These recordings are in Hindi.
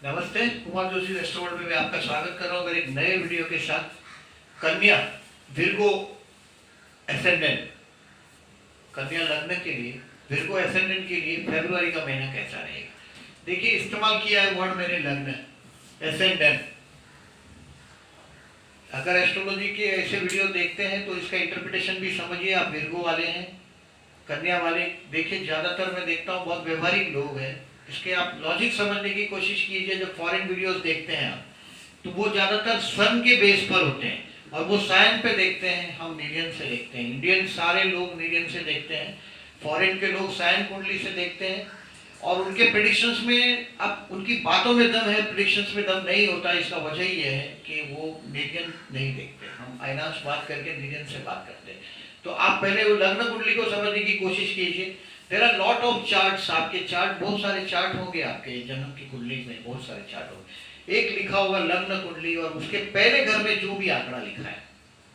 नमस्ते, कुमार जोशी रेस्टोरेंट में मैं आपका स्वागत कर रहा हूँ मेरे एक नए वीडियो के साथ। कन्या विर्गो एसेंडेंट, कन्या लग्न के लिए विर्गो एसेंडेंट के लिए फरवरी का महीना कैसा रहेगा। देखिए, इस्तेमाल किया है वर्ड मैंने लग्न एसेंडेंट। अगर एस्ट्रोलॉजी के ऐसे वीडियो देखते हैं तो इसका इंटरप्रिटेशन भी समझिए। आप विर्गो वाले हैं, कन्या वाले, देखिए ज्यादातर मैं देखता हूँ बहुत व्यवहारिक लोग हैं। इसके आप लॉजिक समझने की कोशिश कीजिए। जो फॉरेन वीडियोस देखते हैं आप, तो वो ज्यादातर सन के बेस पर होते हैं और वो साइन पे देखते हैं। हम मीडियन से देखते हैं, इंडियन सारे लोग मीडियन से देखते हैं, फॉरेन के लोग साइन कुंडली से देखते हैं। और उनके प्रेडिक्शंस में, अब उनकी बातों में दम है, प्रेडिक्शंस में दम नहीं होता। इसका वजह ये है कि वो मीडियन नहीं देखते। हम आइनांश बात करके मीडियन से बात करते हैं। तो आप पहले वो लग्न कुंडली को समझने की कोशिश कीजिए। There are lot of charts, आपके चार्ट, बहुत सारे चार्ट होंगे आपके जन्म की कुंडली में, बहुत सारे चार्ट होंगे। एक लिखा होगा लग्न कुंडली और उसके पहले घर में जो भी आंकड़ा लिखा है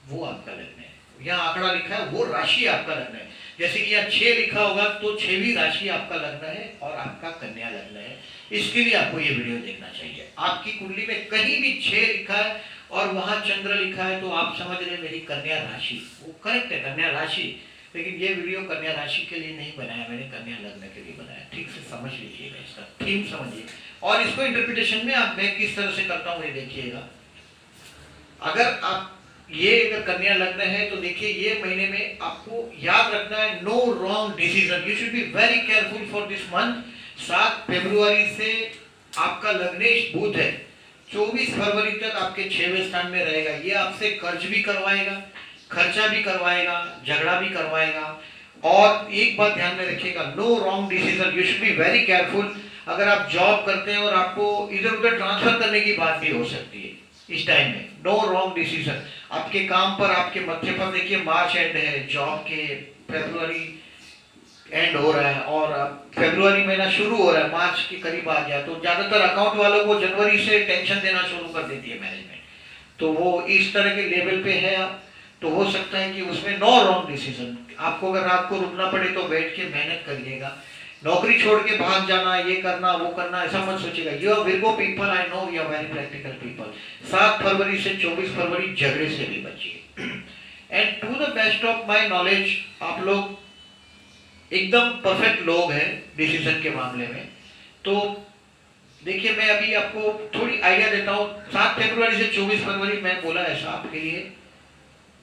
वो आपका लग्न है। यहाँ आंकड़ा लिखा है वो राशि आपका लग्न है। जैसे कि यहाँ 6 लिखा होगा तो 6वीं राशि आपका लग्न है और आपका कन्या लग्न है। इसके लिए आपको ये वीडियो देखना चाहिए। आपकी कुंडली में कहीं भी 6 लिखा है और वहां चंद्र लिखा है तो आप समझ रहे मेरी कन्या राशि, वो करेक्ट है, कन्या राशि। लेकिन ये वीडियो कन्या राशि के लिए नहीं बनाया मैंने, कन्या लग्न के लिए बनाया। ठीक से समझ लीजिएगा, इसका थीम समझिए और इसको इंटरप्रिटेशन में आप मैं किस तरह से करता हूँ ये देखिएगा। अगर आप ये अगर कन्या लग्न है तो देखिए ये महीने में आपको याद रखना है, no wrong decision, you should be very careful for this month. 7 फरवरी से आपका लग्नेश बुध है, 24 फरवरी तक आपके 6वें स्थान में रहेगा। ये आपसे कर्ज भी करवाएगा, खर्चा भी करवाएगा, झगड़ा भी करवाएगा। और एक बात ध्यान में रखिएगा, no wrong decision, you should be very careful. अगर आप जॉब करते हैं और आपको इधर उधर ट्रांसफर करने की बात भी हो सकती है इस टाइम में, नो रॉन्ग डिसीजन। आपके काम पर, आपके मत्थे पर देखिए मार्च एंड है, जॉब के फरवरी एंड हो रहा है और फरवरी महीना शुरू हो रहा है, मार्च के करीब आ गया। तो ज्यादातर अकाउंट वालों को जनवरी से टेंशन देना शुरू कर देती है मैनेजमेंट। तो वो इस तरह के लेवल पे है आप, तो हो सकता है कि उसमें नो रॉन्ग डिसीजन। आपको अगर रात को रुकना पड़े तो बैठ के मेहनत करिएगा। नौकरी छोड़ के भाग जाना, ये करना वो करना, ऐसा मत सोचिएगा। You are Virgo people, I know you are very practical people. 7 फरवरी से 24 फरवरी झगड़े से भी बचिए। And to the best of my knowledge आप लोग एकदम परफेक्ट लोग हैं डिसीजन के मामले में। तो देखिए, मैं अभी आपको थोड़ी आइडिया देता हूँ। 7 फरवरी से 24 फरवरी मैं बोला ऐसा आपके लिए,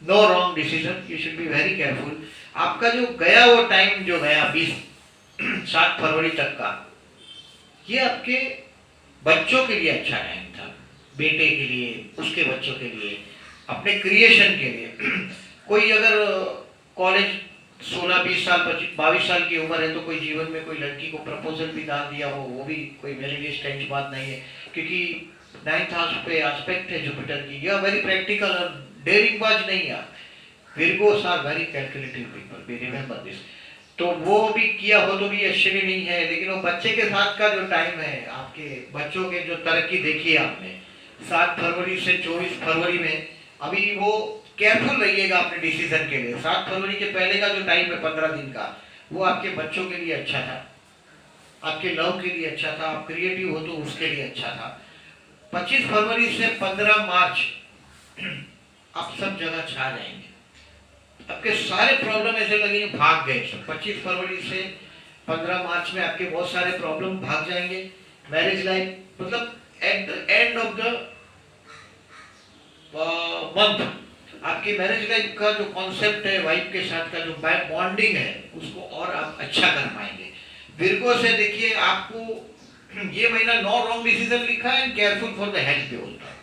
no wrong decision, you should be very careful. आपका जो गया वो टाइम जो गया 7 फरवरी तक का, ये आपके बच्चों के लिए अच्छा टाइम था, बेटे के लिए, उसके बच्चों के लिए, अपने क्रिएशन के लिए। कोई अगर कॉलेज 16-20 साल 22 साल की उम्र है तो कोई जीवन में कोई लड़की को प्रपोजल भी डाल दिया हो, वो भी कोई मेरे लिए स्ट्रेंज बात नहीं है, क्योंकि 9th हाउस पे एस्पेक्ट है जुपिटर की। यह वेरी प्रैक्टिकल और डेयरिंग बाज नहीं है। Virgos are very calculative people, we remember this. तो वो भी किया हो तो भी आश्चर्य नहीं है। लेकिन वो बच्चे के साथ का जो टाइम है, आपके बच्चों के जो तरक्की देखी आपने 7 फरवरी से 24 फरवरी में, अभी वो केयरफुल रहिएगा अपने डिसीजन के लिए। 7 फरवरी के पहले का जो टाइम है 15 दिन का, वो आपके बच्चों के लिए अच्छा था, आपके लव के लिए अच्छा था, आप क्रिएटिव हो तो उसके लिए अच्छा था। 25 फरवरी से 15 मार्च आप सब जगह छा जाएंगे, आपके सारे प्रॉब्लम ऐसे लगेंगे भाग गए। 25 फरवरी से 15 मार्च में आपके बहुत सारे प्रॉब्लम भाग जाएंगे। मैरिज लाइफ, मतलब at the end of the month आपकी मैरिज लाइफ का जो कॉन्सेप्ट है, वाइफ के साथ का जो बॉन्डिंग है, उसको और आप अच्छा कर पाएंगे। विर्गो से देखिए, आपको ये महीना नो रॉन्ग डिसीजन लिखा है, केयरफुल फॉर द हेल्थ पे होता है,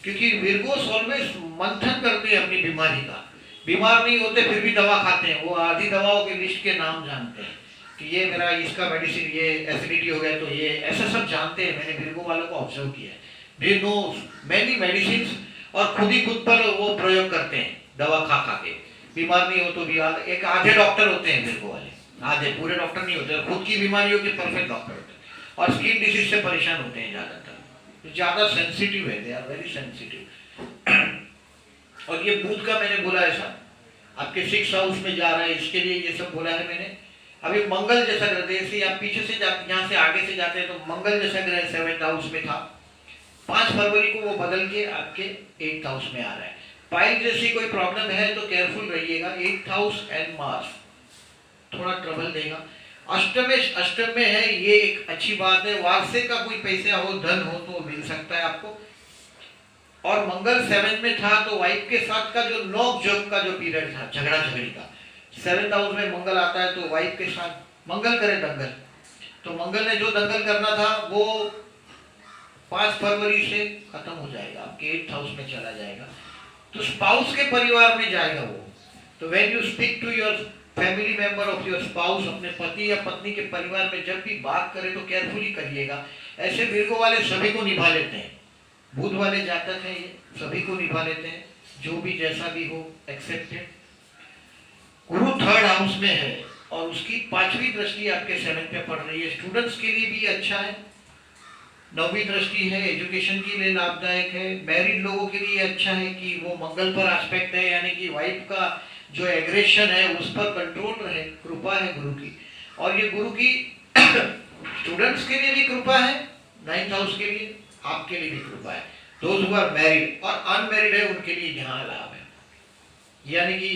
क्योंकि विर्गोस ऑलवेज मंथन करते हैं अपनी बीमारी का। बीमार नहीं होते फिर भी दवा खाते हैं, वो आधी दवाओं के लिस्ट के नाम जानते हैं कि ये मेरा इसका मेडिसिन, ये एसिडिटी हो गया तो ये, ऐसा सब जानते हैं। मैंने विर्गो वालों को ऑब्जर्व किया है, दे नो मेनी मेडिसिन और खुद ही खुद पर वो प्रयोग करते हैं दवा खा खा के। बीमार नहीं हो तो भी एक आधे डॉक्टर होते हैं विर्गो वाले, आधे, पूरे डॉक्टर नहीं होते। खुद की बीमारियों के परफेक्ट डॉक्टर होते हैं और स्किन डिसीज से परेशान होते हैं ज्यादातर, ज्यादा सेंसिटिव है, दे आर वेरी सेंसिटिव। और ये बुध का मैंने बोला ऐसा आपके 6th हाउस में जा रहा है, इसके लिए ये सब बोला है मैंने। अभी मंगल जैसा ग्रह, जैसे आप पीछे से यहाँ से आगे से जाते हैं तो मंगल जैसा ग्रह 7th हाउस में था, 5 फरवरी को वो बदल के आपके 8th हाउस में आ रहा है। पाइल जैसी कोई प्रॉब्लम है तो केयरफुल रहिएगा। 8th हाउस एंड मार्स थोड़ा ट्रबल देगा। अष्टम में है, ये एक अच्छी बात है, वार्षिक का कोई पैसा हो, धन हो तो मिल सकता है आपको। और मंगल 7 में था तो वाइफ के साथ का जो नोक झोंक का जो पीरियड था, झगड़ा झगड़ी का, 7th हाउस में मंगल आता है तो वाइफ के साथ मंगल करे दंगल, तो मंगल ने जो दंगल करना था वो 5 फरवरी से खत्म हो जाएगा, आपके 8th हाउस में चला जाएगा, तो स्पाउस के परिवार में जाएगा वो। तो when you speak to your family member of your spouse, अपने पति या पत्नी के परिवार में जब भी बात करें तो केयरफुली करिएगा। ऐसे विर्गो वाले सभी को निभा लेते हैं, बुध वाले जातक हैं ये, सभी को निभा लेते हैं, जो भी जैसा भी हो एक्सेप्टेड। गुरु 3rd हाउस में है और उसकी 5वीं दृष्टि आपके 7th पे पड़ रही है, स्टूडेंट्स के लिए भी अच्छा है। 9वीं दृष्टि है, एजुकेशन के लिए लाभदायक है। मैरिड लोगों के लिए अच्छा है कि वो मंगल पर एस्पेक्ट है, यानी कि वाइफ का जो एग्रेशन है उस पर कंट्रोल रहे, कृपा है गुरु की। और ये गुरु की स्टूडेंट्स के लिए भी कृपा है, 9th हाउस के लिए, आपके लिए भी कृपा है। दोज हु आर मैरिड और अनमैरिड है उनके लिए यहाँ लाभ है, यानी कि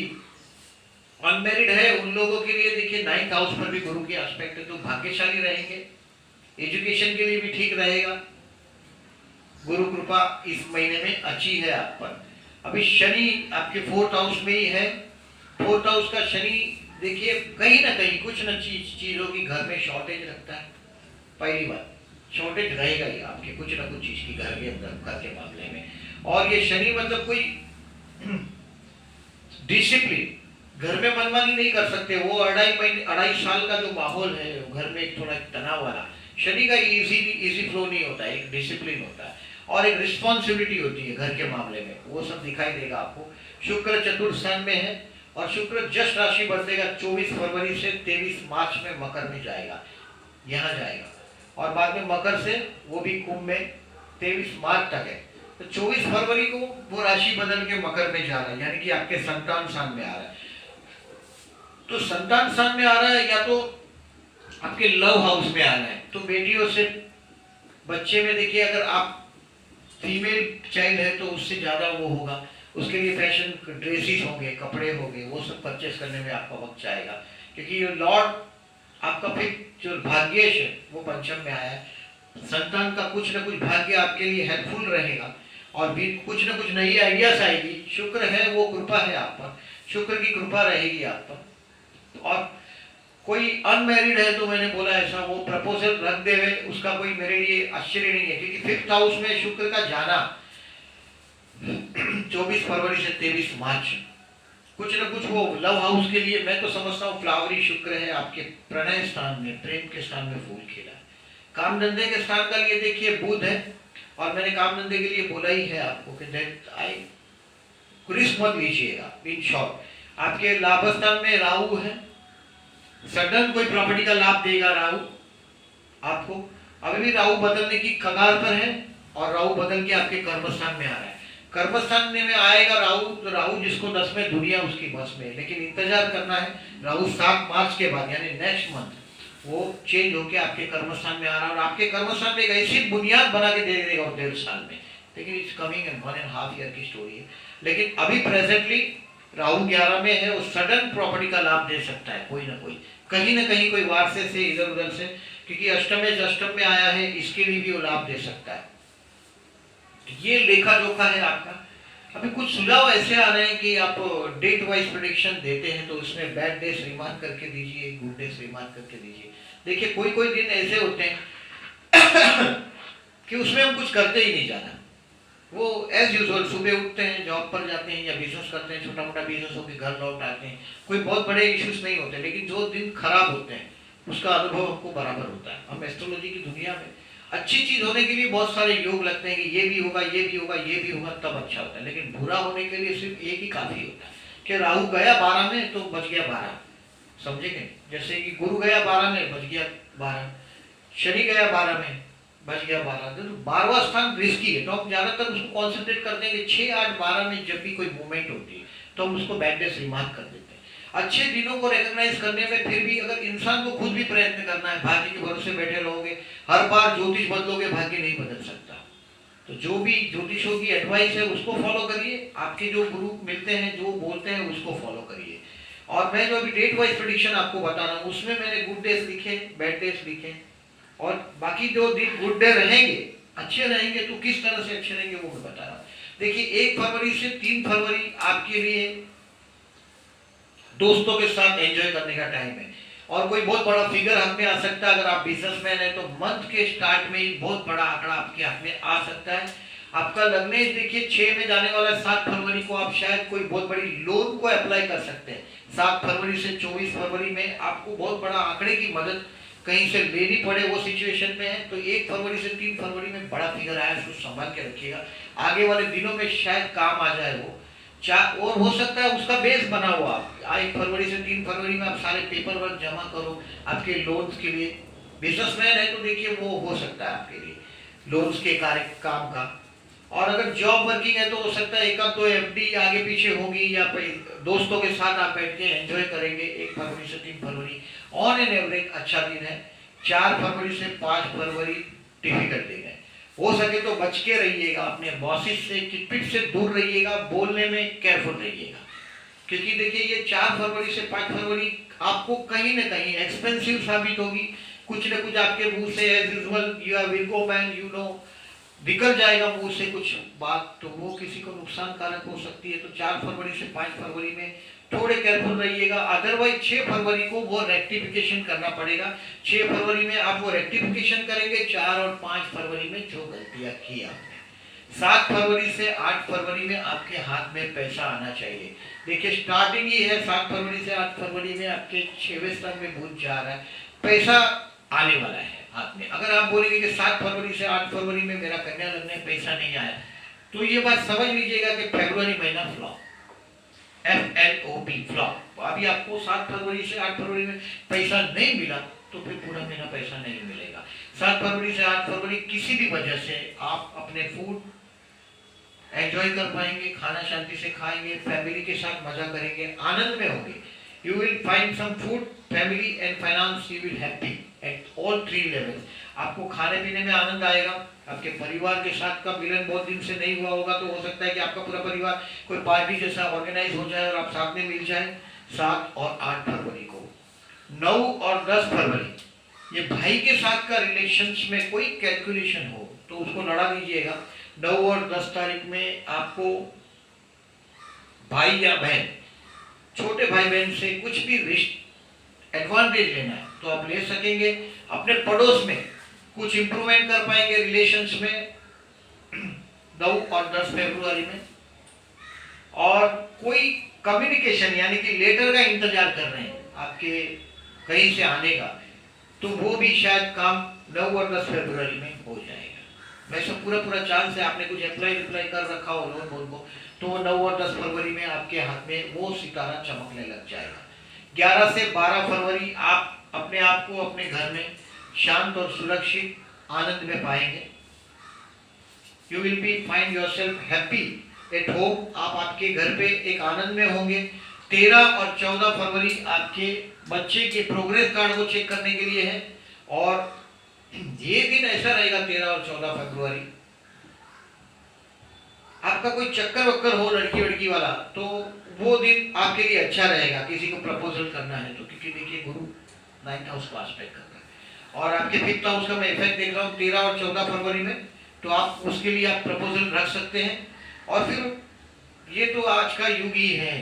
अनमैरिड है उन लोगों के लिए देखिए 9th हाउस पर भी गुरु की एस्पेक्ट है, तो भाग्यशाली रहेंगे। एजुकेशन के लिए भी ठीक रहेगा, गुरु कृपा इस महीने में अच्छी है आप पर। अभी शनि आपके 4th हाउस में ही है, 4th हाउस का शनि देखिए कहीं ना कहीं कुछ न चीजों की घर में शॉर्टेज रखता है। पहली बात, शॉर्टेज रहेगा ही आपके कुछ ना कुछ चीज की घर के अंदर, घर के मामले में। और ये शनि मतलब कोई डिसिप्लिन, घर में मनमानी नहीं कर सकते वो। 2.5 साल का जो माहौल है घर में एक थोड़ा तनाव वाला, शनि का इजी फ्लो नहीं होता है, एक डिसिप्लिन होता है और एक रिस्पॉन्सिबिलिटी होती है घर के मामले में, वो सब दिखाई देगा आपको। शुक्र चतुर्थ स्थान में है और शुक्र जस्ट राशि बदलेगा 24 फरवरी से 23 मार्च में मकर में जाएगा, यहाँ जाएगा, और बाद में मकर से वो भी कुंभ में 23 मार्च तक है। तो 24 फरवरी को वो राशि बदल के मकर में जा रहा है, यानी कि आपके संतान स्थान में आ रहा है। तो संतान स्थान में आ रहा है या तो आपके लव हाउस में आ रहा है, तो बेटियों से बच्चे में देखिए अगर आप फीमेल चाइल्ड है तो उससे ज्यादा वो होगा, उसके लिए फैशन ड्रेसेस होंगे, कपड़े होंगे, वो सब परचेस करने में आपका वक्त जाएगा, क्योंकि ये लॉर्ड आपका फिर जो भाग्येश है वो पंचम में आया है। संतान का कुछ ना कुछ भाग्य आपके लिए हेल्पफुल रहेगा और भी कुछ ना कुछ नई आइडियाज आएगी। शुक्र है वो कृपा है आप पर, शुक्र की कृपा रहेगी आप पर। और कोई अनमैरिड है तो मैंने बोला ऐसा वो प्रपोजल रख दे हुए, उसका कोई मेरे लिए आश्चर्य नहीं है, क्योंकि 5th हाउस में शुक्र का जाना 24 फरवरी से 23 मार्च, कुछ ना कुछ वो लव हाउस के लिए मैं तो समझता हूँ फ्लावरी शुक्र है आपके प्रणय स्थान में, प्रेम के स्थान में फूल खिला है। काम धंधे के स्थान का लिए देखिए बुध है, और मैंने काम धंधे के लिए बोला ही है आपको कि रिस्क मत लीजिएगा। इन शॉर्ट आपके लाभ स्थान में राहु है, सडन कोई प्रॉपर्टी का लाभ देगा राहु आपको। अभी भी राहु बदलने की कगार पर है और राहु बदल के आपके कर्मस्थान में आ रहा है। कर्मस्थान में आएगा राहु, तो राहु जिसको 10 में दुनिया उसकी बस में, लेकिन इंतजार करना है। राहु 7 मार्च के बाद यानी नेक्स्ट मंथ वो चेंज होके आपके कर्मस्थान में आ रहा है और आपके कर्मस्थान में एक ऐसी बुनियाद बना के दे देगा 1.5 साल में, लेकिन इट्स कमिंग इन 1.5 ईयर की स्टोरी है। लेकिन अभी प्रेजेंटली राहु 11 में है, वो सडन प्रॉपर्टी का लाभ दे सकता है कोई ना कोई, कहीं ना कहीं कोई वारसे से इधर उधर से, क्योंकि अष्टम में आया है, इसके लिए भी वो लाभ दे सकता है। ये लेखा जोखा है आपका। अभी कुछ सुझाव ऐसे आ रहे हैं कि आप डेट वाइज प्रेडिक्शन देते हैं तो उसमें बैड डेज रिमार्क करके दीजिए, गुड डेज रिमार्क करके दीजिए। देखिए कोई कोई दिन ऐसे होते हैं कि उसमें हम कुछ करते ही नहीं जाना, वो एज यूजुअल सुबह उठते हैं, जॉब पर जाते हैं या बिजनेस करते हैं, छोटा मोटा बिजनेस होकर घर लौट आते हैं, कोई बहुत बड़े इश्यूज नहीं होते, लेकिन जो दिन खराब होते हैं उसका अनुभव हमको बराबर होता है। हम एस्ट्रोलॉजी की दुनिया में अच्छी चीज होने के लिए बहुत सारे योग लगते हैं कि ये भी होगा, ये भी होगा, ये भी होगा, तब अच्छा होता है, लेकिन बुरा होने के लिए सिर्फ एक ही काफी होता है कि राहु गया 12 में तो बच गया 12, समझेंगे? जैसे कि गुरु गया 12 में बच गया 12, शनि गया 12 में बच गया 12, तो 12वां स्थान रिस्की है, तो हम ज्यादातर उसको कॉन्सेंट्रेट करते हैं कि 6, 8, 12 में जब भी कोई मूवमेंट होती है तो हम उसको बैड डेज रिमार्क कर देते हैं। अच्छे दिनों को रिकॉग्नाइज करने में फिर भी अगर इंसान को खुद भी प्रयत्न करना है, भाग्य के भरोसे बैठे रहोगे, हर बार ज्योतिष बदलोगे, भाग्य नहीं बदल सकता। तो जो भी ज्योतिषों की एडवाइस है उसको फॉलो करिए, आपके जो गुरु मिलते हैं जो बोलते हैं उसको फॉलो करिए। और मैं जो अभी डेट वाइज प्रेडिक्शन आपको बता रहा हूँ उसमें मैंने गुड डेज लिखे, बैड डेज लिखे, और बाकी जो दिन गुड डे रहेंगे, अच्छे रहेंगे, तो किस तरह से अच्छे रहेंगे वो मैं बता रहा हूँ। देखिए 1 फरवरी से 3 फरवरी आपके लिए दोस्तों के साथ एंजॉय करने का टाइम है, और कोई बहुत बड़ा फिगर हाथ में आ सकता है। अगर आप बिजनेसमैन है तो मंथ के स्टार्ट में ही बहुत बड़ा आंकड़ा आपके हाथ में आ सकता है। आपका लग्नेश देखिए 6 में जाने वाला है, 7 फरवरी को आप शायद कोई बहुत बड़ी लोन को अप्लाई कर सकते हैं। 7 फरवरी से 24 फरवरी में आपको बहुत बड़ा आंकड़े की मदद कहीं से लेनी पड़े, वो सिचुएशन में है। तो 1 फरवरी से 3 फरवरी में बड़ा फिगर आया, उसको संभाल के रखिएगा, आगे वाले दिनों में शायद काम आ जाए वो। और हो सकता है उसका बेस बना हुआ, 1 फरवरी से 3 फरवरी में आप सारे पेपर वर्क जमा करो आपके लोन्स के लिए। बिजनेसमैन है तो देखिए वो हो सकता है आपके लिए लोन्स के कार्य काम का। और अगर जॉब वर्किंग है तो हो सकता है एक तो एफडी आगे पीछे होगी, या दोस्तों के साथ आप बैठ के एंजॉय करेंगे। 1 फरवरी से 3 फरवरी ऑन एन एवरेज अच्छा दिन है। 4 फरवरी से 5 फरवरी डिफिकल्ट दिन है। हो सके तो बच के रहिएगा, अपने बॉसेस से किटपिट से दूर रहिएगा, बोलने में केयरफुल रहिएगा, क्योंकि देखिए ये 4 फरवरी से 5 फरवरी आपको कहीं ना कहीं एक्सपेंसिव साबित होगी। कुछ न कुछ आपके मुंह से as usual you are Virgo man, you know, निकल जाएगा मुंह से कुछ बात, तो वो किसी को नुकसान कारक हो सकती है। तो 4 फरवरी से 5 फरवरी में थोड़े केयरफुल रहिएगा। अदरवाइज 6 फरवरी को वो रेक्टिफिकेशन करना पड़ेगा। 6 फरवरी में आप वो रेक्टिफिकेशन करेंगे, 4 और 5 फरवरी में जो गलतियां की आपने। 7 फरवरी से 8 फरवरी में आपके हाथ में पैसा आना चाहिए। देखिए स्टार्टिंग ही है, 7 फरवरी से 8 फरवरी में आपके 6वें स्थान में बुध जा रहा है, पैसा आने वाला है हाथ में। अगर आप बोलेंगे कि 7 फरवरी से 8 फरवरी में मेरा कन्या लग्न है, पैसा नहीं आया, तो ये बात समझ लीजिएगा कि फरवरी महीना फ्लॉप, FLOP फ्लॉप। अभी आपको 7 फरवरी से 8 फरवरी में पैसा नहीं मिला तो फिर पूरा महीना पैसा नहीं मिलेगा। 7 फरवरी से 8 फरवरी किसी भी वजह से आप अपने फूड एंजॉय कर पाएंगे, खाना शांति से खाएंगे, फैमिली के साथ मजा करेंगे, आनंद में होंगे। You will find some food, family and finance, you will happy at all 3 levels. आपको खाने पीने में आनंद आएगा, आपके परिवार के साथ का मिलन बहुत दिन से नहीं हुआ होगा, तो हो सकता है कि आपका पूरा परिवार कोई पार्टी जैसा ऑर्गेनाइज हो जाए और आप साथ में मिल जाए। 7 और 8 फरवरी को, 9 और 10 फरवरी ये भाई के साथ का रिलेशंस में कोई कैलकुलेशन हो तो उसको लड़ा दीजिएगा। 9 और 10 तारीख में आपको भाई या बहन, छोटे भाई बहन से कुछ भी रिश्त एडवांटेज लेना है तो आप ले सकेंगे। अपने पड़ोस में कुछ इंप्रूवमेंट कर पाएंगे रिलेशंस में 9 और 10 फरवरी में। और कोई कम्युनिकेशन यानी कि लेटर का इंतजार कर रहे हैं आपके कहीं से आने का, तो वो भी शायद काम 9 और 10 फरवरी में हो जाएगा। वैसे पूरा चांस है, आपने कुछ अप्लाई कर रखा हो लोन बोल को, तो 9 और 10 फरवरी में आपके हाथ में वो सितारा चमकने लग जाएगा। 11 से 12 फरवरी आप अपने आप को अपने घर में शांत और सुरक्षित आनंद में पाएंगे। You will be find yourself happy at home, आप आपके घर पे एक आनंद में होंगे। 13 और 14 फरवरी आपके बच्चे के प्रोग्रेस कार्ड को चेक करने के लिए है, और ये दिन ऐसा रहेगा 13 और 14 फरवरी, आपका कोई चक्कर वक्कर हो लड़की वाला तो वो दिन आपके लिए अच्छा रहेगा, किसी को प्रपोजल करना है तो, क्योंकि देखिए गुरु 9th हाउस को एस्पेक्ट करता है और आपके 5th हाउस का मैं इफेक्ट देख रहा हूँ 13 और 14 फरवरी में, तो आप उसके लिए आप प्रपोजल रख सकते हैं। और फिर ये तो आज का युग ही है,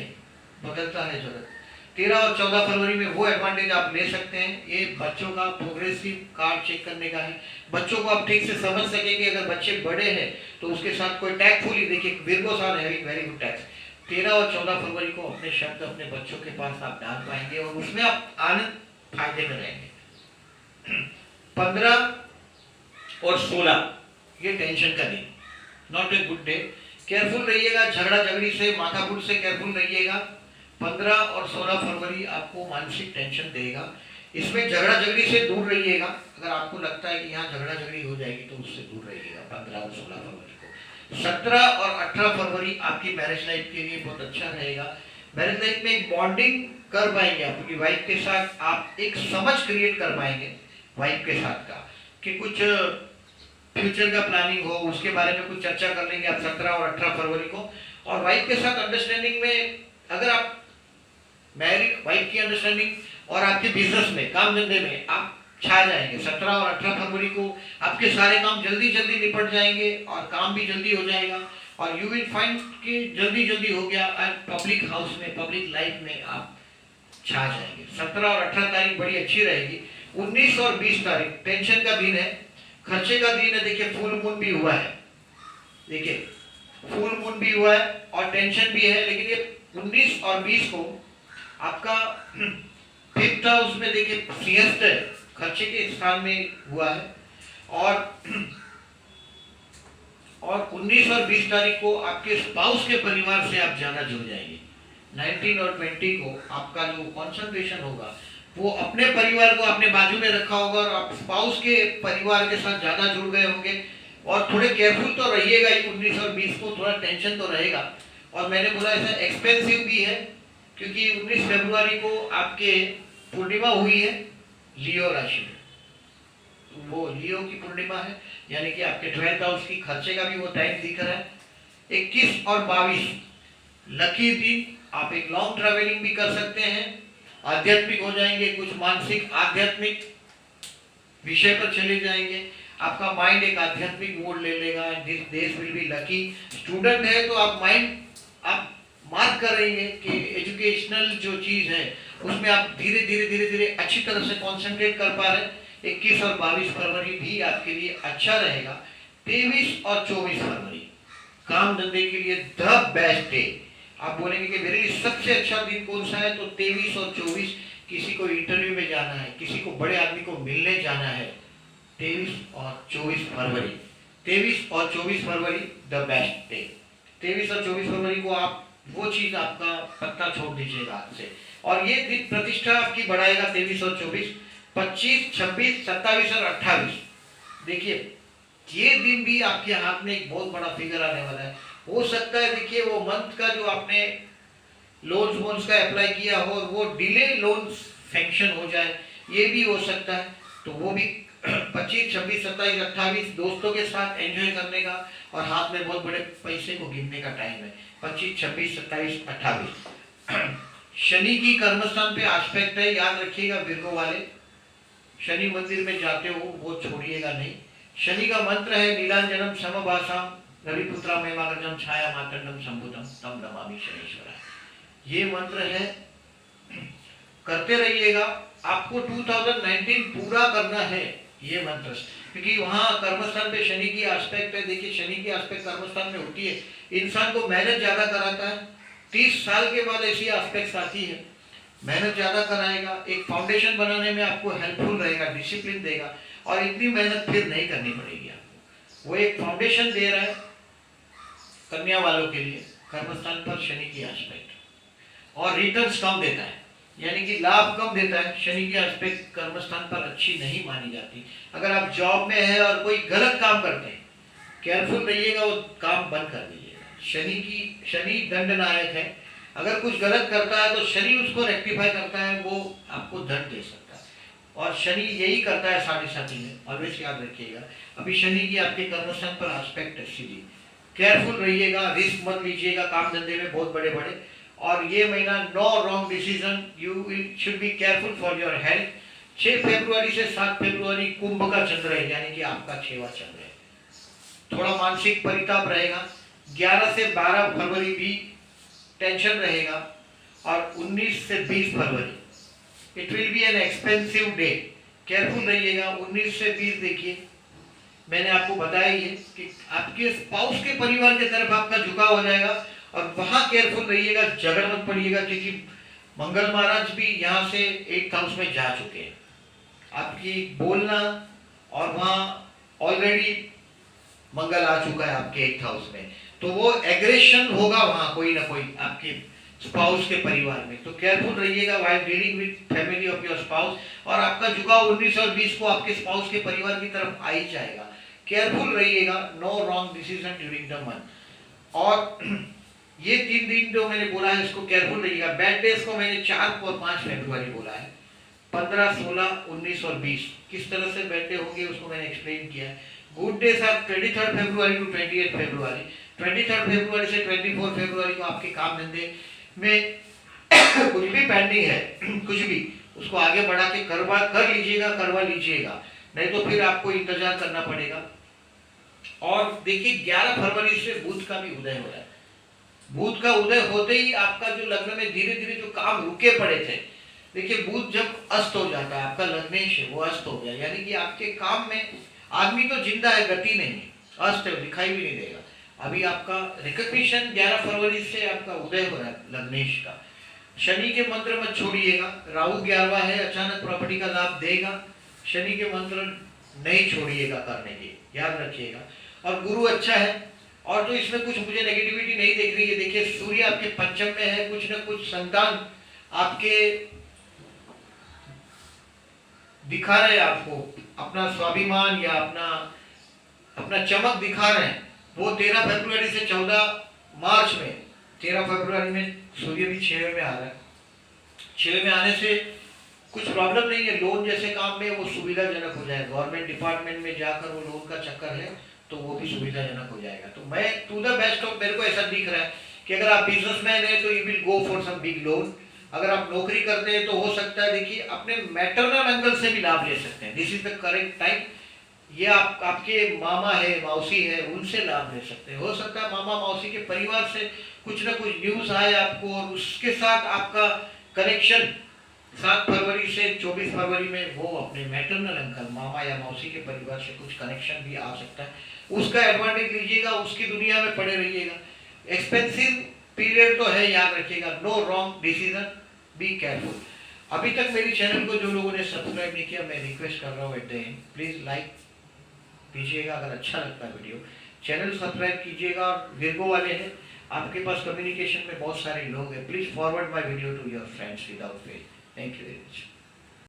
बदलता है जगत। 13 और 14 फरवरी में वो एडवांटेज आप ले सकते हैं। ये बच्चों का प्रोग्रेसिव कार्ड चेक करने का है, बच्चों को आप ठीक से समझ सकेंगे। अगर बच्चे बड़े हैं तो उसके साथ कोई टैक्टफुली, देखिए विर्गो सन हैविंग वेरी गुड टैक्स। 13 और 14 फरवरी को अपने शब्द अपने बच्चों के पास आप डाल पाएंगे और उसमें आप आनंद फायदे में रहेंगे। 15 और 16 ये टेंशन का दिन, not a good day, careful रहिएगा, झगड़ा झगड़ी से माथाकुट से केयरफुल रहिएगा। 15 और 16 फरवरी आपको मानसिक टेंशन देगा, इसमें झगड़ा झगड़ी से दूर रहिएगा। अगर आपको लगता है कि यहाँ झगड़ा झगड़ी हो जाएगी तो उससे दूर रहिएगा 15 और 16 फरवरी को। 17 और 18 फरवरी आपकी मैरिज लाइफ के लिए बहुत अच्छा रहेगा। मैरिज लाइफ में एक बॉन्डिंग कर पाएंगे आपकी वाइफ के साथ, आप एक समझ क्रिएट कर पाएंगे वाइफ के साथ का, कि कुछ फ्यूचर का प्लानिंग हो, उसके बारे में कुछ चर्चा कर लेंगे आप 17 और 18 फरवरी को। और वाइफ के साथ अंडरस्टैंडिंग में, अगर आप मैरिड वाइफ की अंडरस्टैंडिंग और आपके बिजनेस में, काम धंधे में आप छा जाएंगे। 17 और 18 फरवरी को आपके सारे काम जल्दी जल्दी निपट जाएंगे और काम भी जल्दी हो जाएगा, और यू विल फाइंड कि जल्दी जल्दी हो गया, और पब्लिक हाउस में, पब्लिक लाइफ में आप छा जाएंगे। 17 और 18 तारीख बड़ी अच्छी रहेगी। 19 और 20 तारीख टेंशन का दिन है, खर्चे का दिन है। देखिए फुल मून भी हुआ है, देखिए फुल मून भी हुआ है और टेंशन भी है। लेकिन ये 19 और 20 को आपका 5th हाउस में देखिए सिंहस्थ है, खर्चे के स्थान में हुआ है। और 19 और 20 तारीख को आपके स्पाउस के परिवार से आप ज्यादा जुड़ जाएंगे। 19 और 20 को आपका जो कंसंट्रेशन होगा वो अपने परिवार को आपने बाजू में रखा होगा, और आप स्पाउस के परिवार के साथ ज्यादा जुड़ गए होंगे। और थोड़े केयरफुल तो रहिएगा ही, 19 और 20 को थोड़ा टेंशन तो रहेगा। और मैंने बोला ऐसा एक्सपेंसिव भी है, क्योंकि 19 फरवरी को आपके पूर्णिमा हुई है लियो राशि में, वो लियो की पूर्णिमा है, यानी कि आपके 12th हाउस की खर्चे का भी वो टाइम दिख रहा है। 21 और 22 लकी दिन, आप एक लॉन्ग ट्रैवलिंग भी कर सकते हैं, आध्यात्मिक हो जाएंगे, कुछ मानसिक आध्यात्मिक विषय पर चले जाएंगे, आपका माइंड एक आध्यात्मिक मोड ले लेगा। This will be lucky. Student है तो आप माइंड आप मार्क कर रही है कि एजुकेशनल जो चीज है उसमें आप धीरे धीरे अच्छी तरह से कंसंट्रेट कर पा रहे हैं। 21 और 22 फरवरी भी आपके लिए अच्छा रहेगा। 23 और 24 फरवरी काम धंधे के लिए द बेस्ट डे। आप बोलेंगे कि मेरे लिए सबसे अच्छा दिन कौन सा है, तो 23 और 24, किसी को इंटरव्यू में जाना है, किसी को बड़े आदमी को मिलने जाना है, 23 और 24 फरवरी, 23 और 24 फरवरी द बेस्ट डे। 23 और 24 फरवरी को आप वो चीज आपका पत्ता छोड़ दीजिएगा हाथ से, और ये दिन प्रतिष्ठा आपकी बढ़ाएगा। 23 और 24, 25, 26, 27 और 28, देखिए ये दिन भी आपके हाथ में एक बहुत बड़ा फिगर आने वाला है। हो सकता है देखिए वो मंथ का जो आपने लोन्स वोन्स का अप्लाई किया हो वो डिले लोन्स सैंक्शन हो जाए, ये भी हो सकता है। तो वो भी 25, 26, 27, 28 दोस्तों के साथ एंजॉय करने का और हाथ में बहुत बड़े पैसे को गिनने का टाइम है। 25, 26, 27, 28 शनि की कर्मस्थान पे एस्पेक्ट है, याद रखिएगा विर्गो वाले, शनि मंदिर में जाते हो वो छोड़िएगा नहीं। शनि का मंत्र है नीलांजनम समभासाम रविपुत्रा मेमागजम छाया मातंडम संभुतम तम नमामि शनीश्वरा। ये मंत्र है, करते रहिएगा। आपको 2019 पूरा करना है ये मंत्र, क्योंकि वहां कर्मस्थान पे शनि की एस्पेक्ट है। देखिए शनि की एस्पेक्ट कर्मस्थान में होती है, इंसान को मेहनत ज्यादा कराता है। 30 साल के बाद ऐसी एस्पेक्ट आती है, मेहनत ज्यादा कराएगा, एक फाउंडेशन बनाने में आपको हेल्पफुल रहेगा, डिसिप्लिन देगा, और इतनी मेहनत फिर नहीं करनी पड़ेगी आपको। वो एक फाउंडेशन दे रहा है कन्या वालों के लिए कर्मस्थान पर शनि की एस्पेक्ट, और रिटर्न्स कम देता है, यानी कि लाभ कम देता है। शनि की एस्पेक्ट कर्मस्थान पर अच्छी नहीं मानी जाती। अगर आप जॉब में है और कोई गलत काम करते हैं, केयरफुल रहिएगा, वो काम बंद कर दीजिएगा। शनि दंड नायक है, अगर कुछ गलत करता है तो शनि उसको रेक्टिफाई करता है, वो आपको दंड दे सकता है, और शनि यही करता है 7.5 में, ऑलवेज याद रखिएगा। अभी शनि की आपके कर्मस्थान पर एस्पेक्ट है सीधी, केयरफुल रहिएगा, रिस्क मत लीजिएगा काम धंधे में बहुत बड़े बड़े। और ये महीना no wrong decision, you should be careful for your health. 6 फरवरी से 7 फरवरी कुंभ का चंद्र है, यानी कि आपका 6वां चंद्र है, थोड़ा मानसिक परिताप रहेगा। 11 से 12 फरवरी भी टेंशन रहेगा, और 19 से 20 फरवरी it will be an expensive day, careful रहिएगा। 19 से 20 देखिए मैंने आपको बताया ही है कि आपके स्पाउस के परिवार की तरफ आपका झुकाव हो जाएगा, और वहां केयरफुल रहिएगा, झगड़ मत पड़िएगा, क्योंकि मंगल महाराज भी यहाँ से 8th हाउस में जा चुके हैं। आपकी बोलना, और वहां ऑलरेडी मंगल आ चुका है आपके 8th हाउस में, तो वो एग्रेशन होगा वहां कोई ना कोई आपके स्पाउस के परिवार में। तो केयरफुल रहिएगा while dealing with family of your spouse, और आपका झुकाव 19 और 20 को आपके स्पाउस के परिवार की तरफ आ ही जाएगा। केयरफुल रहिएगा, no wrong decision during the month. और ये 3 दिन जो मैंने बोला है इसको केयरफुल रहिएगा। बैड डेज को मैंने 4 और 5 फरवरी बोला है। 15, 16, 19 और 20 किस तरह से बैड डे होंगे उसको मैंने एक्सप्लेन किया है। गुड डेज आर 23 फरवरी टू 28 फरवरी। 23 फरवरी से 24 फरवरी को आपके काम धंधे में कुछ भी पेंडिंग है कुछ भी उसको आगे बढ़ा के करवा लीजिएगा, नहीं तो फिर आपको इंतजार करना पड़ेगा। और देखिए 11 फरवरी से बुध का भी उदय हो रहा है। बुध का उदय होते ही आपका जो लग्न में धीरे धीरे जो काम रुके पड़े थे, देखिए बुध जब अस्त हो जाता है आपका लग्नेश है वो अस्त हो गया, यानी कि आपके काम में आदमी तो जिंदा है, गति नहीं है, अस्त है, दिखाई भी नहीं देगा। अभी आपका रिकग्निशन 11 फरवरी से आपका उदय हो रहा है लग्नेश का। शनि के मंत्र मत छोड़िएगा, राहु 11वां है, अचानक प्रॉपर्टी का लाभ देगा। शनि के मंत्र नहीं छोड़िएगा करने के, याद रखिएगा। और गुरु अच्छा है, और जो इसमें कुछ मुझे नेगेटिविटी नहीं दिख रही है, देखिए सूर्य आपके पंचम में है, कुछ न कुछ संतान आपके दिखा रहे हैं, आपको अपना स्वाभिमान या अपना चमक दिखा रहे हैं। वो 13 फरवरी से 14 मार्च में, 13 फरवरी में सूर्य भी 6वें में आ रहा है। 6वें में आने से कुछ प्रॉब्लम नहीं है, लोन जैसे काम में वो सुविधाजनक हो जाएगा। गवर्नमेंट डिपार्टमेंट में जाकर वो लोन का चक्कर है तो वो भी सुविधाजनक हो जाएगा। तो मैं टू द बेस्ट ऑफ, मेरे को ऐसा दिख रहा है कि अगर आप बिजनेसमैन है तो you will go for some big loan. अगर आप नौकरी करते हैं तो हो सकता है, देखिए अपने मैटरनल एंगल से भी लाभ ले सकते हैं। This is the correct time. ये आपके मामा है, मौसी है, उनसे लाभ ले सकते हैं। हो सकता है मामा मौसी के परिवार से कुछ ना कुछ न्यूज आए आपको, और उसके साथ आपका कनेक्शन 7 फरवरी से 24 फरवरी में वो अपने मैटरनल अंकल, मामा या मौसी के परिवार से कुछ कनेक्शन भी आ सकता है। उसका एडवांटेज लीजिएगा, उसकी दुनिया में पड़े रहिएगा। एक्सपेंसिव पीरियड तो है, याद रखिएगा। No wrong decision, be careful. अभी तक मेरी चैनल को जो लोगों ने सब्सक्राइब नहीं किया, मैं रिक्वेस्ट कर रहा हूँ at the end please like कीजिएगा अगर अच्छा लगता है वीडियो। चैनल सब्सक्राइब कीजिएगा। और विर्गो वाले हैं, आपके पास कम्युनिकेशन में बहुत सारे लोग हैं, please forward my video to your friends without fail. Thank you very much.